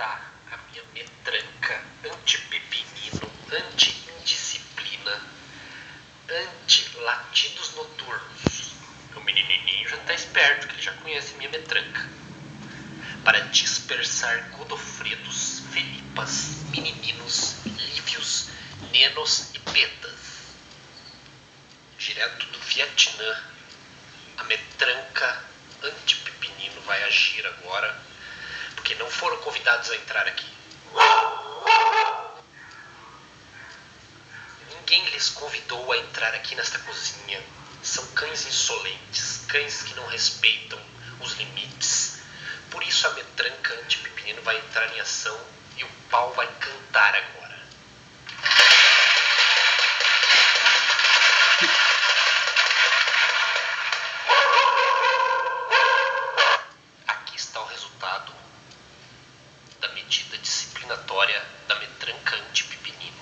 está a minha metranca anti-pepinino, anti-indisciplina, anti-latidos noturnos? O menininho já está esperto, que ele já conhece minha metranca. Para dispersar Godofredos, Felipas, menininos, Lívios, Nenos e Petas. Direto do Vietnã, a metranca anti-pepinino vai agir agora, porque não foram convidados a entrar aqui. Ninguém lhes convidou a entrar aqui nesta cozinha. São cães insolentes, cães que não respeitam os limites. Por isso a metranca anti-pepinino vai entrar em ação e o pau vai cantar agora. Aqui está o resultado da medida disciplinatória da metranca anti-pepinino.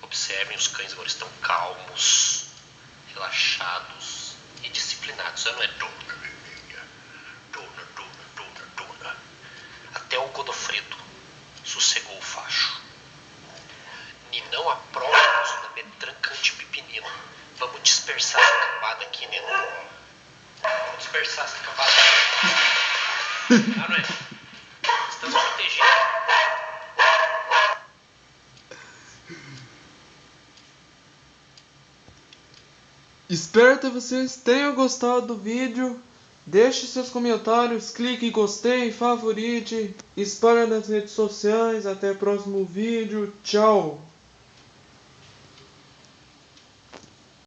Observem, os cães agora estão calmos, relaxados e disciplinados. Já não é dona, menina. Dona. Até o Godofredo sossegou o facho. Ninão aprova o uso da metranca anti-pepinino. Vamos dispersar essa cambada aqui, Ninão. Vamos dispersar essa cambada. Não é? Estamos protegidos. Espero que vocês tenham gostado do vídeo. Deixe seus comentários, clique em gostei, favorite, espalhe nas redes sociais. Até o próximo vídeo. Tchau!